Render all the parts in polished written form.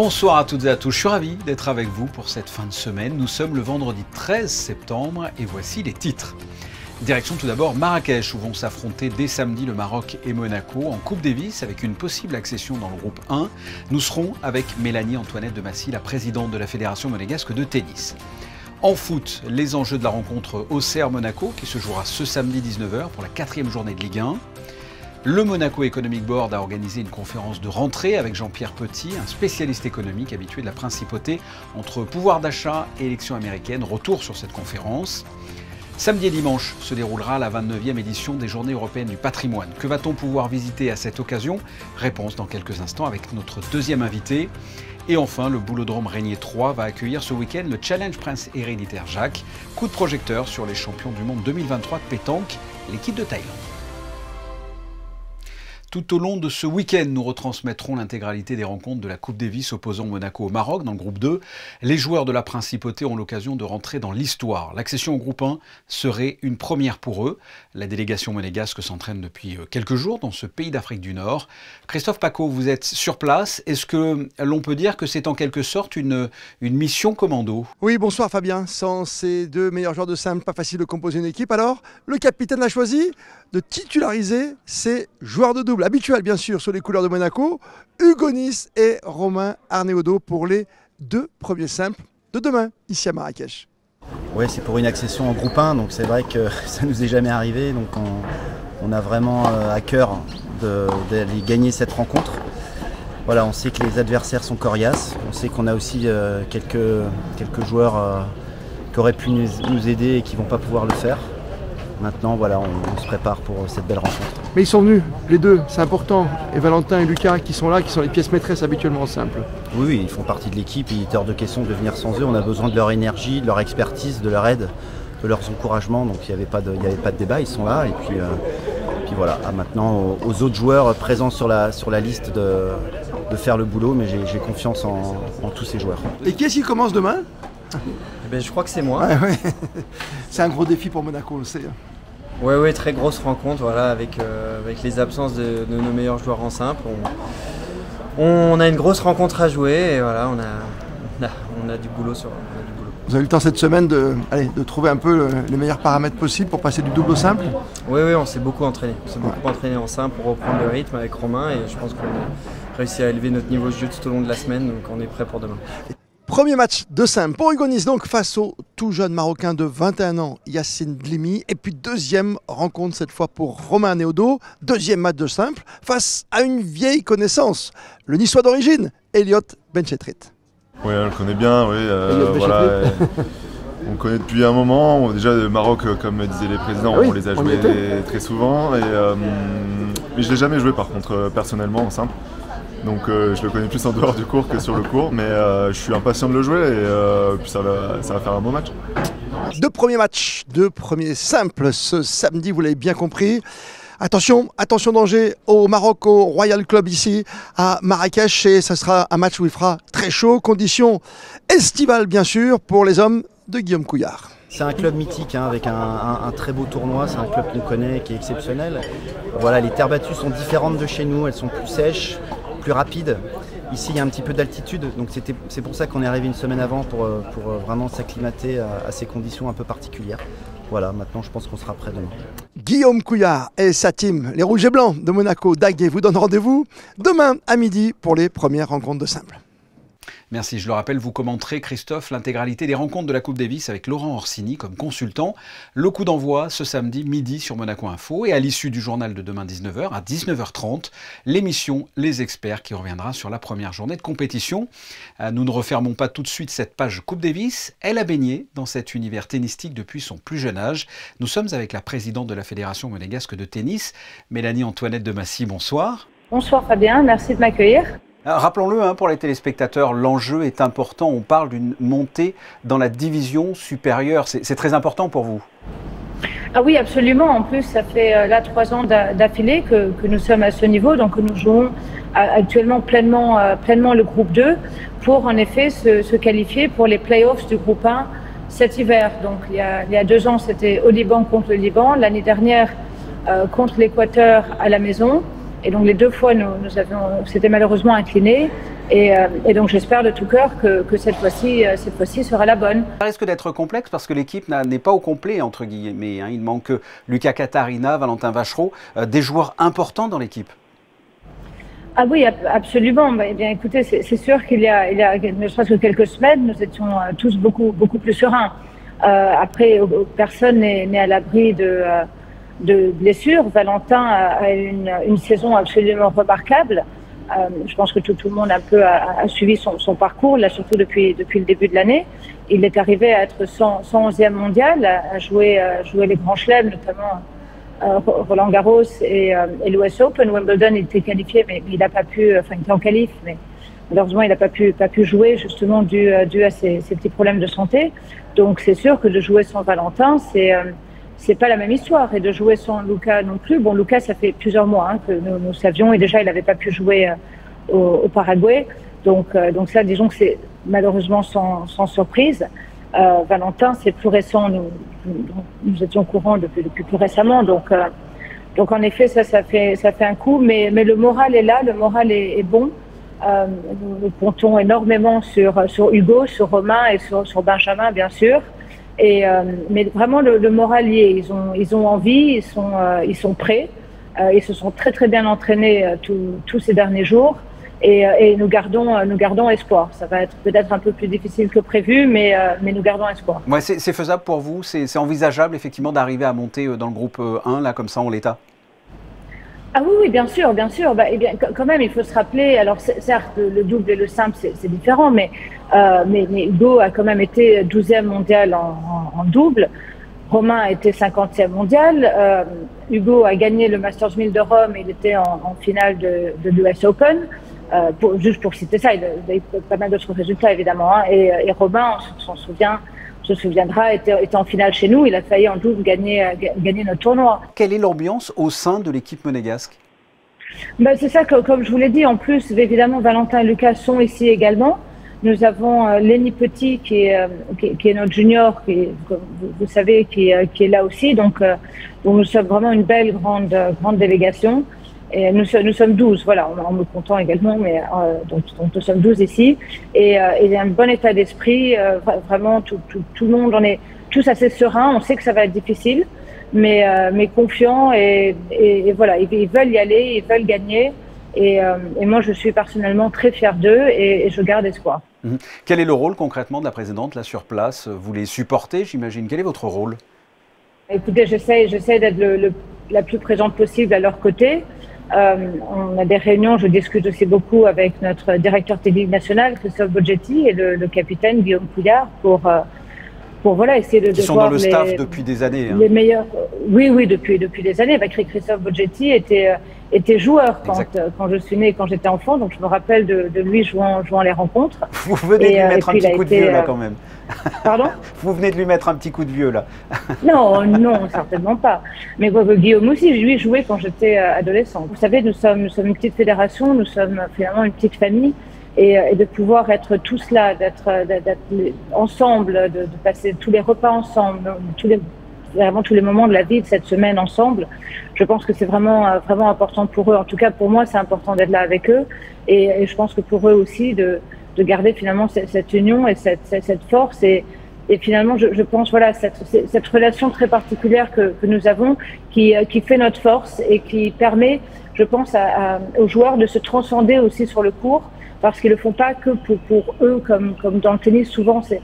Bonsoir à toutes et à tous, je suis ravi d'être avec vous pour cette fin de semaine. Nous sommes le vendredi 13 septembre et voici les titres. Direction tout d'abord Marrakech où vont s'affronter dès samedi le Maroc et Monaco en Coupe Davis avec une possible accession dans le groupe 1. Nous serons avec Mélanie Antoinette de Massy, la présidente de la Fédération monégasque de tennis. En foot, les enjeux de la rencontre Auxerre-Monaco qui se jouera ce samedi 19h pour la 4e journée de Ligue 1. Le Monaco Economic Board a organisé une conférence de rentrée avec Jean-Pierre Petit, un spécialiste économique habitué de la principauté entre pouvoir d'achat et élections américaines. Retour sur cette conférence. Samedi et dimanche se déroulera la 29e édition des Journées européennes du patrimoine. Que va-t-on pouvoir visiter à cette occasion? Réponse dans quelques instants avec notre deuxième invité. Et enfin, le Boulodrome Régnier 3 va accueillir ce week-end le Challenge Prince Héréditaire Jacques. Coup de projecteur sur les champions du monde 2023 de pétanque, l'équipe de Thaïlande. Tout au long de ce week-end, nous retransmettrons l'intégralité des rencontres de la Coupe Davis opposant Monaco au Maroc dans le groupe 2. Les joueurs de la Principauté ont l'occasion de rentrer dans l'histoire. L'accession au groupe 1 serait une première pour eux. La délégation monégasque s'entraîne depuis quelques jours dans ce pays d'Afrique du Nord. Christophe Pacaud, vous êtes sur place. Est-ce que l'on peut dire que c'est en quelque sorte une mission commando? Oui, bonsoir Fabien. Sans ces deux meilleurs joueurs de simple, pas facile de composer une équipe. Alors, le capitaine a choisi de titulariser ses joueurs de double, habituels bien sûr sur les couleurs de Monaco, Hugo Nys et Romain Arnaudot pour les deux premiers simples de demain, ici à Marrakech. Oui, c'est pour une accession en groupe 1, donc c'est vrai que ça nous est jamais arrivé, donc on a vraiment à cœur d'aller gagner cette rencontre. Voilà, on sait que les adversaires sont coriaces, on sait qu'on a aussi quelques joueurs qui auraient pu nous aider et qui ne vont pas pouvoir le faire. Maintenant, voilà, on se prépare pour cette belle rencontre. Mais ils sont venus, les deux, c'est important. Et Valentin et Lucas qui sont là, qui sont les pièces maîtresses habituellement en simple. Oui, ils font partie de l'équipe, il est hors de question de venir sans eux. On a besoin de leur énergie, de leur expertise, de leur aide, de leurs encouragements. Donc il n'y avait pas de débat, ils sont là. Et puis voilà, maintenant aux autres joueurs présents sur la liste de faire le boulot. Mais j'ai confiance en tous ces joueurs. Et qui est-ce qui commence demain ? Je crois que c'est moi. Ouais. C'est un gros défi pour Monaco, on le sait. Oui, très grosse rencontre, voilà, avec les absences de nos meilleurs joueurs en simple. On a une grosse rencontre à jouer et voilà, on a du boulot Vous avez eu le temps cette semaine de trouver un peu les meilleurs paramètres possibles pour passer du double au simple? Oui, on s'est beaucoup entraîné. On s'est beaucoup entraîné en simple pour reprendre le rythme avec Romain et je pense qu'on a réussi à élever notre niveau de jeu tout au long de la semaine, donc on est prêt pour demain. Premier match de simple pour Hugo Nys, donc face au tout jeune Marocain de 21 ans, Yacine Blimi. Et puis deuxième rencontre cette fois pour Romain Arnaudot. Deuxième match de simple face à une vieille connaissance, le Niçois d'origine, Elliot Benchetrit. Oui, on le connaît bien, oui. Voilà, on le connaît depuis un moment. Déjà, le Maroc, comme disaient les présidents, on les a joués très souvent. Mais je ne l'ai jamais joué par contre personnellement en simple. Donc je le connais plus en dehors du cours que sur le cours, mais je suis impatient de le jouer et puis ça va faire un bon match. Deux premiers matchs, deux premiers simples ce samedi, vous l'avez bien compris. Attention danger au Maroc, au Royal Club ici à Marrakech, et ce sera un match où il fera très chaud, conditions estivales bien sûr pour les hommes de Guillaume Couillard. C'est un club mythique avec un très beau tournoi, c'est un club qu'on connaît, qui est exceptionnel. Voilà, les terres battues sont différentes de chez nous, elles sont plus sèches, plus rapides. Ici, il y a un petit peu d'altitude, donc c'est pour ça qu'on est arrivé une semaine avant pour vraiment s'acclimater à ces conditions un peu particulières. Voilà, maintenant je pense qu'on sera prêt demain. Guillaume Couillard et sa team, les Rouges et Blancs de Monaco, Daguet, vous donnent rendez-vous demain à midi pour les premières rencontres de simple. Merci, je le rappelle, vous commenterez, Christophe, l'intégralité des rencontres de la Coupe Davis avec Laurent Orsini comme consultant. Le coup d'envoi ce samedi midi sur Monaco Info et à l'issue du journal de demain 19h à 19h30, l'émission Les Experts qui reviendra sur la première journée de compétition. Nous ne refermons pas tout de suite cette page Coupe Davis. Elle a baigné dans cet univers tennistique depuis son plus jeune âge. Nous sommes avec la présidente de la Fédération monégasque de tennis, Mélanie Antoinette de Massy. Bonsoir. Bonsoir Fabien, merci de m'accueillir. Rappelons-le, pour les téléspectateurs, l'enjeu est important. On parle d'une montée dans la division supérieure. C'est très important pour vous. Ah oui, absolument. En plus, ça fait là 3 ans d'affilée que nous sommes à ce niveau. Donc, nous jouons actuellement pleinement le groupe 2 pour en effet se qualifier pour les playoffs du groupe 1 cet hiver. Donc, il y a 2 ans, c'était au Liban contre le Liban. L'année dernière, contre l'Équateur à la maison. Et donc les 2 fois, c'était malheureusement incliné. Et donc j'espère de tout cœur que cette fois-ci sera la bonne. Ça risque d'être complexe parce que l'équipe n'est pas au complet, entre guillemets. Il manque Luca Katarina, Valentin Vachereau, des joueurs importants dans l'équipe. Ah oui, absolument. Eh bien, écoutez, c'est sûr qu'il y a ne serait-ce que quelques semaines, nous étions tous beaucoup plus sereins. Après, personne n'est à l'abri de blessures. Valentin a une saison absolument remarquable. Je pense que tout le monde un peu a suivi son parcours, là surtout depuis le début de l'année. Il est arrivé à être 111e mondial, à jouer les grands chelems, notamment Roland Garros et l'US Open. Wimbledon, il était qualifié, mais il n'a pas pu, enfin il était en qualif, mais malheureusement il n'a pas pu jouer justement dû à ces petits problèmes de santé. Donc c'est sûr que de jouer sans Valentin, c'est pas la même histoire, et de jouer sans Luca non plus. Bon, Luca, ça fait plusieurs mois que nous savions, et déjà il n'avait pas pu jouer au Paraguay. Donc ça, disons que c'est malheureusement sans surprise. Valentin, c'est plus récent, nous étions au courant depuis plus récemment, donc en effet ça fait un coup, mais le moral est là, le moral est bon. Nous comptons énormément sur Hugo, sur Romain et sur Benjamin bien sûr, mais vraiment le moral y est. Ils ont envie, ils sont prêts, ils se sont très bien entraînés tous ces derniers jours. Et nous gardons espoir. Ça va être peut-être un peu plus difficile que prévu, mais nous gardons espoir. Ouais, c'est faisable pour vous? C'est envisageable effectivement d'arriver à monter dans le groupe 1, là, comme ça, en l'état? Ah oui, bien sûr. Eh bien, quand même, il faut se rappeler, alors certes, le double et le simple, c'est différent, mais Hugo a quand même été 12e mondial en double. Romain a été 50e mondial. Hugo a gagné le Masters 1000 de Rome, il était en finale de l'US Open. Juste pour citer ça, il a eu pas mal d'autres résultats évidemment. Et Romain, on se souviendra, était en finale chez nous. Il a failli en double gagner notre tournoi. Quelle est l'ambiance au sein de l'équipe monégasque? C'est ça, comme je vous l'ai dit. En plus, évidemment, Valentin et Lucas sont ici également. Nous avons Lenny Petit qui est notre junior, comme vous savez, qui est là aussi. Donc nous sommes vraiment une belle grande délégation. Et nous sommes 12, voilà, en me comptant également, mais donc nous sommes 12 ici. Et il y a un bon état d'esprit, vraiment tout le monde, on est tous assez sereins. On sait que ça va être difficile, mais confiants et voilà, ils veulent y aller, ils veulent gagner. Et moi, je suis personnellement très fière d'eux et je garde espoir. Quel est le rôle concrètement de la présidente là sur place? Vous les supportez, j'imagine. Quel est votre rôle? Écoutez, j'essaie d'être la plus présente possible à leur côté. On a des réunions, je discute aussi beaucoup avec notre directeur technique national, Christophe Boggetti, et le capitaine Guillaume Couillard pour voilà, essayer de sont voir dans le staff depuis des années. Les meilleurs. Oui, depuis des années. Christophe Boggetti était joueur quand je suis née, quand j'étais enfant, donc je me rappelle de lui jouant les rencontres. Vous venez de lui mettre un petit coup de vieux là quand même. Pardon? Vous venez de lui mettre un petit coup de vieux là. Non, certainement pas. Mais Guillaume aussi, lui jouait quand j'étais adolescent. Vous savez, nous sommes une petite fédération, nous sommes finalement une petite famille. Et de pouvoir être tous là, d'être ensemble, de passer tous les repas ensemble, vraiment tous les moments de la vie de cette semaine ensemble, je pense que c'est vraiment important pour eux. En tout cas, pour moi, c'est important d'être là avec eux. Et je pense que pour eux aussi, de garder finalement cette union et cette force. Et finalement, je pense, voilà, cette relation très particulière que nous avons, qui fait notre force et qui permet, je pense, aux joueurs de se transcender aussi sur le court. Parce qu'ils le font pas que pour eux, comme dans le tennis, souvent c'est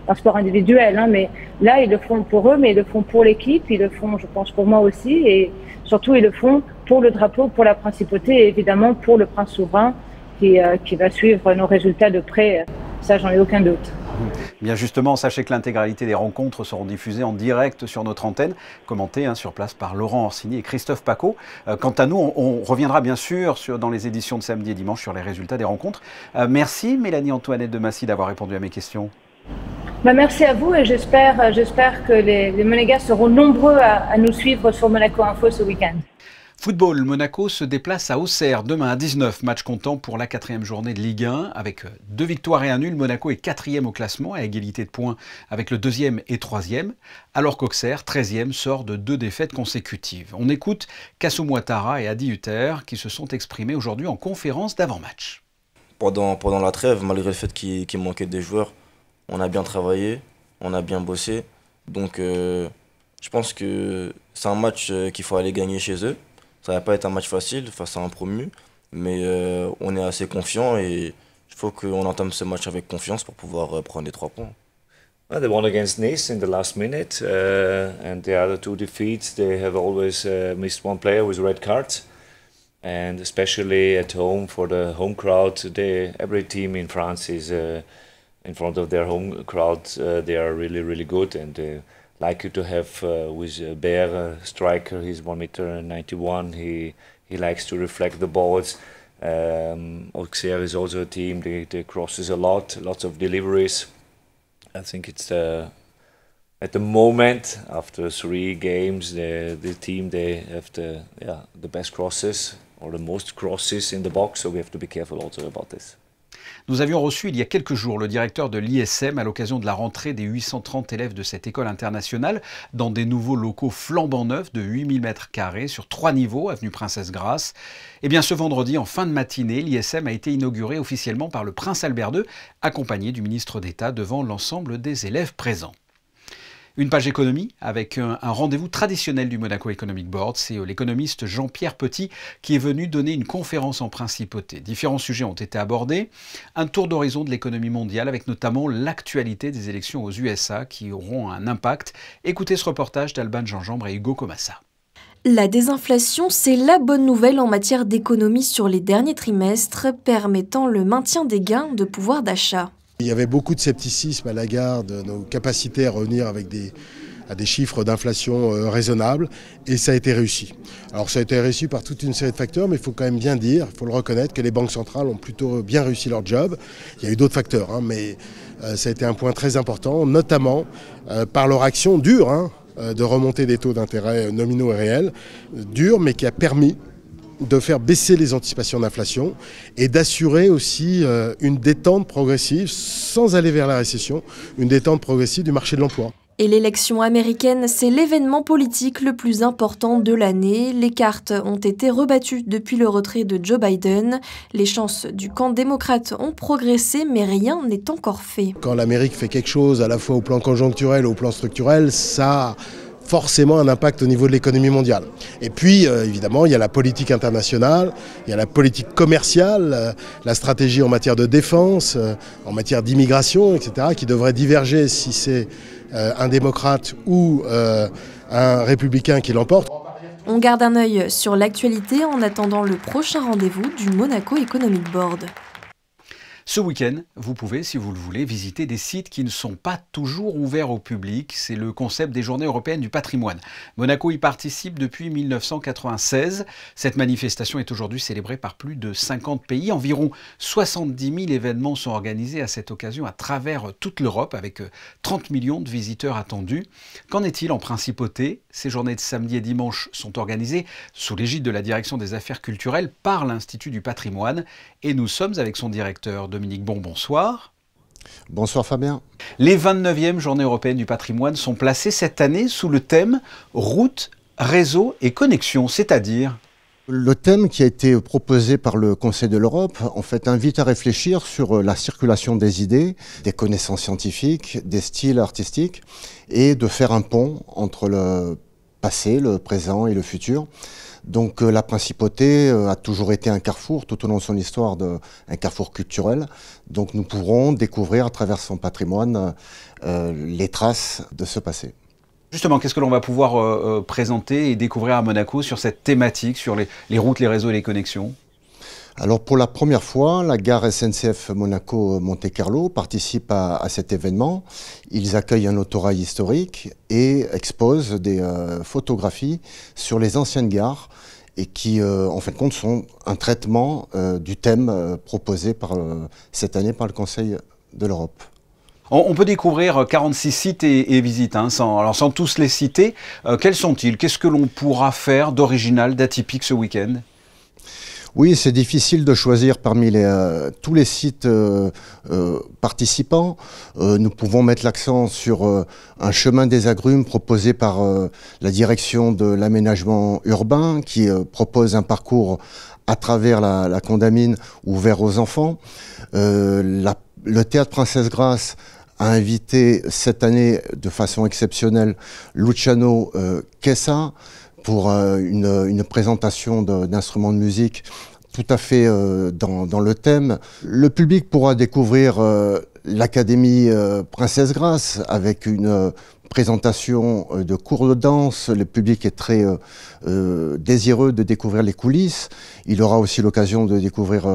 un sport individuel, hein, mais là ils le font pour eux, mais ils le font pour l'équipe, ils le font, je pense, pour moi aussi, et surtout ils le font pour le drapeau, pour la principauté, et évidemment pour le prince souverain qui va suivre nos résultats de près. Ça, j'en ai aucun doute. Bien justement, sachez que l'intégralité des rencontres seront diffusées en direct sur notre antenne, commentées sur place par Laurent Orsini et Christophe Pacaud. Quant à nous, on reviendra bien sûr dans les éditions de samedi et dimanche sur les résultats des rencontres. Merci Mélanie-Antoinette de Massy d'avoir répondu à mes questions. Merci à vous et j'espère que les Monégasques seront nombreux à nous suivre sur Monaco Info ce week-end. Football, Monaco se déplace à Auxerre demain à 19, match comptant pour la 4e journée de Ligue 1. Avec 2 victoires et un nul, Monaco est 4e au classement à égalité de points avec le 2e et 3e, alors qu'Auxerre, 13e, sort de 2 défaites consécutives. On écoute Kassoum Ouattara et Adi Hutter qui se sont exprimés aujourd'hui en conférence d'avant-match. Pendant la trêve, malgré le fait qu'il manquait des joueurs, on a bien travaillé, on a bien bossé. Donc je pense que c'est un match qu'il faut aller gagner chez eux. Ça va pas être un match facile face à un promu, mais on est assez confiant et il faut qu'on entame ce match avec confiance pour pouvoir prendre les 3 points. Well, they won against Nice in the last minute, and the other 2 defeats, they have always missed 1 player with red cards. And especially at home for the home crowd, every team in France is in front of their home crowd. They are really, really good, and like to have with Bear, striker. He's 1.91 m. He likes to reflect the balls. Auxerre is also a team. They crosses a lot, lots of deliveries. I think it's at the moment after 3 games, the team they have the best crosses or the most crosses in the box. So we have to be careful also about this. Nous avions reçu il y a quelques jours le directeur de l'ISM à l'occasion de la rentrée des 830 élèves de cette école internationale dans des nouveaux locaux flambant neufs de 8000 m² sur 3 niveaux, avenue Princesse Grasse. Et bien ce vendredi, en fin de matinée, l'ISM a été inauguré officiellement par le prince Albert II, accompagné du ministre d'État devant l'ensemble des élèves présents. Une page économie avec un rendez-vous traditionnel du Monaco Economic Board. C'est l'économiste Jean-Pierre Petit qui est venu donner une conférence en principauté. Différents sujets ont été abordés. Un tour d'horizon de l'économie mondiale avec notamment l'actualité des élections aux USA qui auront un impact. Écoutez ce reportage d'Alban Gingembre et Hugo Comassa. La désinflation, c'est la bonne nouvelle en matière d'économie sur les derniers trimestres, permettant le maintien des gains de pouvoir d'achat. Il y avait beaucoup de scepticisme à l'égard de nos capacités à revenir avec à des chiffres d'inflation raisonnables, et ça a été réussi. Alors ça a été réussi par toute une série de facteurs, mais il faut quand même bien dire, il faut le reconnaître, que les banques centrales ont plutôt bien réussi leur job. Il y a eu d'autres facteurs, mais ça a été un point très important, notamment par leur action dure de remonter des taux d'intérêt nominaux et réels, dure, mais qui a permis de faire baisser les anticipations d'inflation et d'assurer aussi une détente progressive, sans aller vers la récession, une détente progressive du marché de l'emploi. Et l'élection américaine, c'est l'événement politique le plus important de l'année. Les cartes ont été rebattues depuis le retrait de Joe Biden. Les chances du camp démocrate ont progressé, mais rien n'est encore fait. Quand l'Amérique fait quelque chose, à la fois au plan conjoncturel et au plan structurel, ça forcément un impact au niveau de l'économie mondiale. Et puis, évidemment, il y a la politique internationale, il y a la politique commerciale, la stratégie en matière de défense, en matière d'immigration, etc., qui devrait diverger si c'est un démocrate ou un républicain qui l'emporte. On garde un œil sur l'actualité en attendant le prochain rendez-vous du Monaco Economic Board. Ce week-end, vous pouvez, si vous le voulez, visiter des sites qui ne sont pas toujours ouverts au public. C'est le concept des Journées européennes du patrimoine. Monaco y participe depuis 1996. Cette manifestation est aujourd'hui célébrée par plus de 50 pays. Environ 70 000 événements sont organisés à cette occasion à travers toute l'Europe, avec 30 millions de visiteurs attendus. Qu'en est-il en principauté? Ces journées de samedi et dimanche sont organisées sous l'égide de la Direction des Affaires culturelles par l'Institut du patrimoine. Et nous sommes avec son directeur, Dominique Bon, bonsoir. Bonsoir Fabien. Les 29e Journées européennes du patrimoine sont placées cette année sous le thème « Route, réseau et connexion », c'est-à-dire... Le thème qui a été proposé par le Conseil de l'Europe, en fait, invite à réfléchir sur la circulation des idées, des connaissances scientifiques, des styles artistiques, et de faire un pont entre le passé, le présent et le futur. Donc la principauté a toujours été un carrefour, tout au long de son histoire, un carrefour culturel. Donc nous pourrons découvrir à travers son patrimoine les traces de ce passé. Justement, qu'est-ce que l'on va pouvoir présenter et découvrir à Monaco sur cette thématique, sur les routes, les réseaux et les connexions ? Alors pour la première fois, la gare SNCF Monaco-Monte-Carlo participe à cet événement. Ils accueillent un autorail historique et exposent des photographies sur les anciennes gares et qui, en fin de compte, sont un traitement du thème proposé cette année par le Conseil de l'Europe. On peut découvrir 46 sites et visites, hein, sans tous les citer. Quels sont-ils? Qu'est-ce que l'on pourra faire d'original, d'atypique ce week-end? Oui, c'est difficile de choisir parmi tous les sites participants. Nous pouvons mettre l'accent sur un chemin des agrumes proposé par la direction de l'aménagement urbain qui propose un parcours à travers la Condamine ouvert aux enfants. Le Théâtre Princesse Grace a invité cette année de façon exceptionnelle Luciano Chessa pour une présentation d'instruments de musique tout à fait dans le thème. Le public pourra découvrir l'Académie Princesse Grace avec une présentation de cours de danse. Le public est très désireux de découvrir les coulisses. Il aura aussi l'occasion de découvrir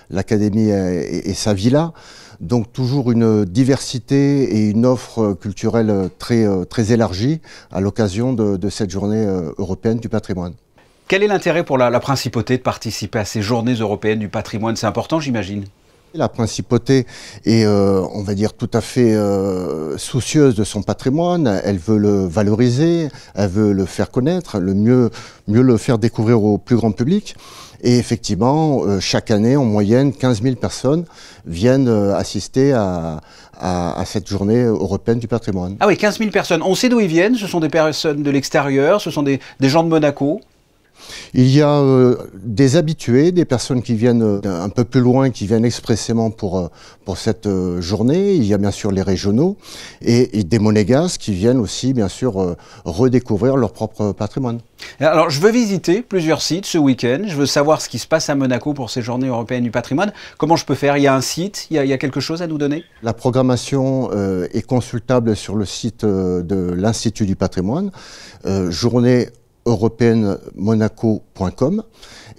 l'Académie et sa villa. Donc toujours une diversité et une offre culturelle très élargie à l'occasion de cette journée européenne du patrimoine. Quel est l'intérêt pour la principauté de participer à ces journées européennes du patrimoine? C'est important, j'imagine. La principauté est, on va dire, tout à fait soucieuse de son patrimoine. Elle veut le valoriser, elle veut le faire connaître, mieux le faire découvrir au plus grand public. Et effectivement, chaque année, en moyenne, 15 000 personnes viennent assister à cette journée européenne du patrimoine. Ah oui, 15 000 personnes. On sait d'où ils viennent? Ce sont des personnes de l'extérieur? Ce sont des gens de Monaco? Il y a des habitués, des personnes qui viennent un peu plus loin, qui viennent expressément pour cette journée. Il y a bien sûr les régionaux et des monégasques qui viennent aussi bien sûr redécouvrir leur propre patrimoine. Alors je veux visiter plusieurs sites ce week-end, je veux savoir ce qui se passe à Monaco pour ces journées européennes du patrimoine. Comment je peux faire? Il y a un site, il y a quelque chose à nous donner? La programmation est consultable sur le site de l'Institut du patrimoine, journée européennemonaco.com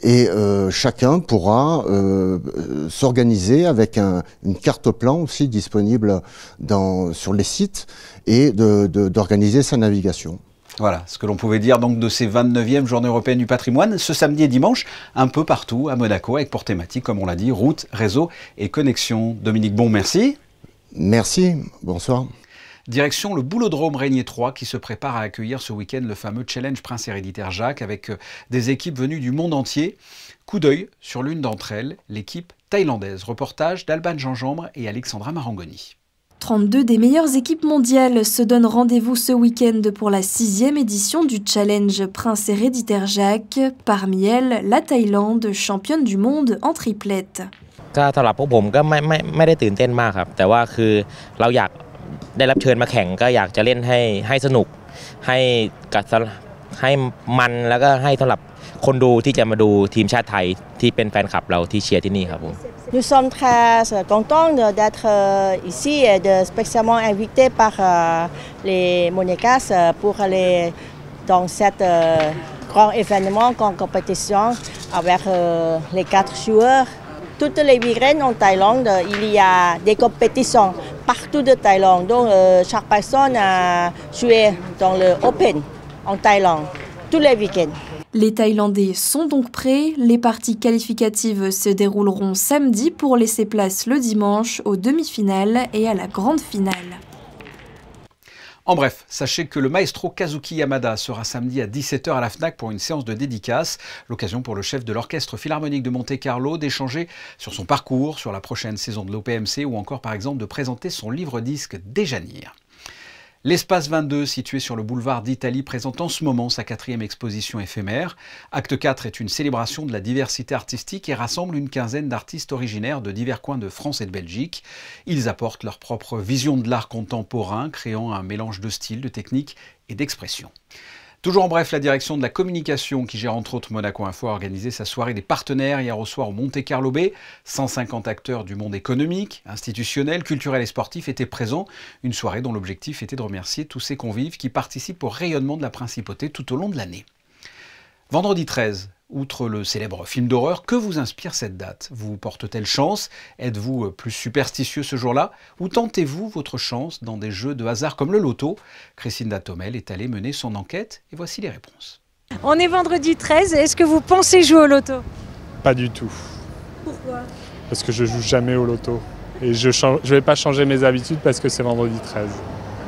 et chacun pourra s'organiser avec une carte plan aussi disponible sur les sites et d'organiser sa navigation. Voilà ce que l'on pouvait dire donc de ces 29e journées européennes du patrimoine, ce samedi et dimanche, un peu partout à Monaco, avec pour thématique, comme on l'a dit, route, réseau et connexion. Dominique Bon, merci. Merci, bonsoir. Direction le Boulodrome Régnier 3 qui se prépare à accueillir ce week-end le fameux Challenge Prince Héréditaire Jacques avec des équipes venues du monde entier. Coup d'œil sur l'une d'entre elles, l'équipe thaïlandaise. Reportage d'Alban Gingembre et Alexandra Marangoni. 32 des meilleures équipes mondiales se donnent rendez-vous ce week-end pour la 6e édition du Challenge Prince Héréditaire Jacques. Parmi elles, la Thaïlande, championne du monde en triplette. สำหรับพวกผมก็ไม่ได้ตื่นเต้นมากครับแต่ว่าคือเราอยากได้รับเชิญมาแข่งก็อยากจะเล่นให้สนุกให้มันแล้วก็ให้สำหรับคนดูที่จะมาดูทีมชาติไทยที่เป็นแฟนคลับเราที่เชียร์ที่นี่ครับผม Nous sommes très contents d'être ici et de spécialement invités par les Monégasques pour aller dans cet grand événement, grande compétition avec les 4 joueurs. Toutes les week-ends en Thaïlande, il y a des compétitions partout de Thaïlande. Donc chaque personne a joué dans le Open en Thaïlande, tous les week-ends. Les Thaïlandais sont donc prêts. Les parties qualificatives se dérouleront samedi pour laisser place le dimanche aux demi-finales et à la grande finale. En bref, sachez que le maestro Kazuki Yamada sera samedi à 17 h à la FNAC pour une séance de dédicace. L'occasion pour le chef de l'Orchestre Philharmonique de Monte-Carlo d'échanger sur son parcours, sur la prochaine saison de l'OPMC ou encore par exemple de présenter son livre-disque Déjanir. L'Espace 22, situé sur le boulevard d'Italie, présente en ce moment sa 4e exposition éphémère. Acte 4 est une célébration de la diversité artistique et rassemble une quinzaine d'artistes originaires de divers coins de France et de Belgique. Ils apportent leur propre vision de l'art contemporain, créant un mélange de styles, de techniques et d'expressions. Toujours en bref, la direction de la communication qui gère entre autres Monaco Info a organisé sa soirée des partenaires hier au soir au Monte Carlo Bay. 150 acteurs du monde économique, institutionnel, culturel et sportif étaient présents. Une soirée dont l'objectif était de remercier tous ces convives qui participent au rayonnement de la principauté tout au long de l'année. Vendredi 13, outre le célèbre film d'horreur, que vous inspire cette date? Vous porte-t-elle chance? Êtes-vous plus superstitieux ce jour-là? Ou tentez-vous votre chance dans des jeux de hasard comme le loto? Christine Datomel est allée mener son enquête et voici les réponses. On est vendredi 13, est-ce que vous pensez jouer au loto? Pas du tout. Pourquoi? Parce que je joue jamais au loto. Et je ne vais pas changer mes habitudes parce que c'est vendredi 13.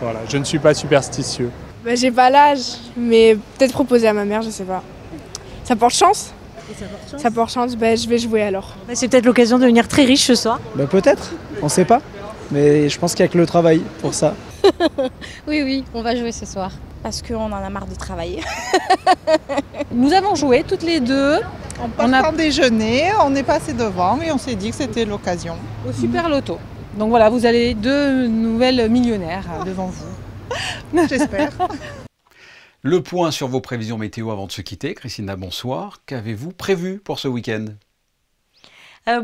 Voilà, je ne suis pas superstitieux. Bah, j'ai pas l'âge, mais peut-être proposer à ma mère, je sais pas. Ça porte chance. Et ça porte chance. Ça porte chance, bah, je vais jouer alors. Bah, c'est peut-être l'occasion de devenir très riche ce soir. Bah, peut-être, on sait pas. Mais je pense qu'il y a que le travail pour ça. Oui, on va jouer ce soir. Parce qu'on en a marre de travailler. Nous avons joué toutes les deux. On a déjeuné, on est passé devant et on s'est dit que c'était l'occasion. Au Super Loto. Donc voilà, vous avez 2 nouvelles millionnaires devant vous. J'espère. Le point sur vos prévisions météo avant de se quitter. Christina, bonsoir. Qu'avez-vous prévu pour ce week-end ?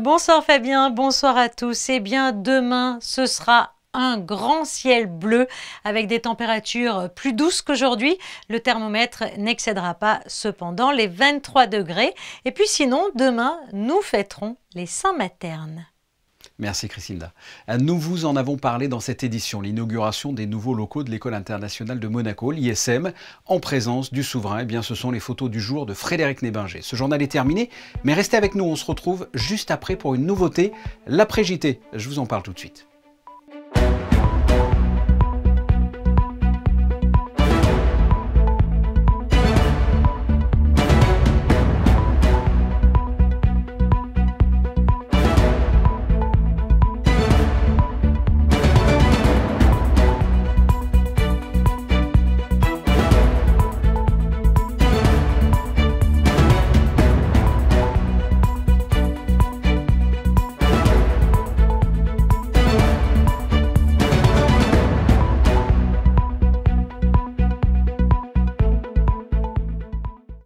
Bonsoir Fabien, bonsoir à tous. Eh bien demain, ce sera un grand ciel bleu avec des températures plus douces qu'aujourd'hui. Le thermomètre n'excédera pas cependant les 23 degrés. Et puis sinon, demain, nous fêterons les Saints-Maternes. Merci Christina. Nous vous en avons parlé dans cette édition, l'inauguration des nouveaux locaux de l'École internationale de Monaco, l'ISM, en présence du souverain. Eh bien, ce sont les photos du jour de Frédéric Nébinger. Ce journal est terminé, mais restez avec nous, on se retrouve juste après pour une nouveauté, l'après-JT. Je vous en parle tout de suite.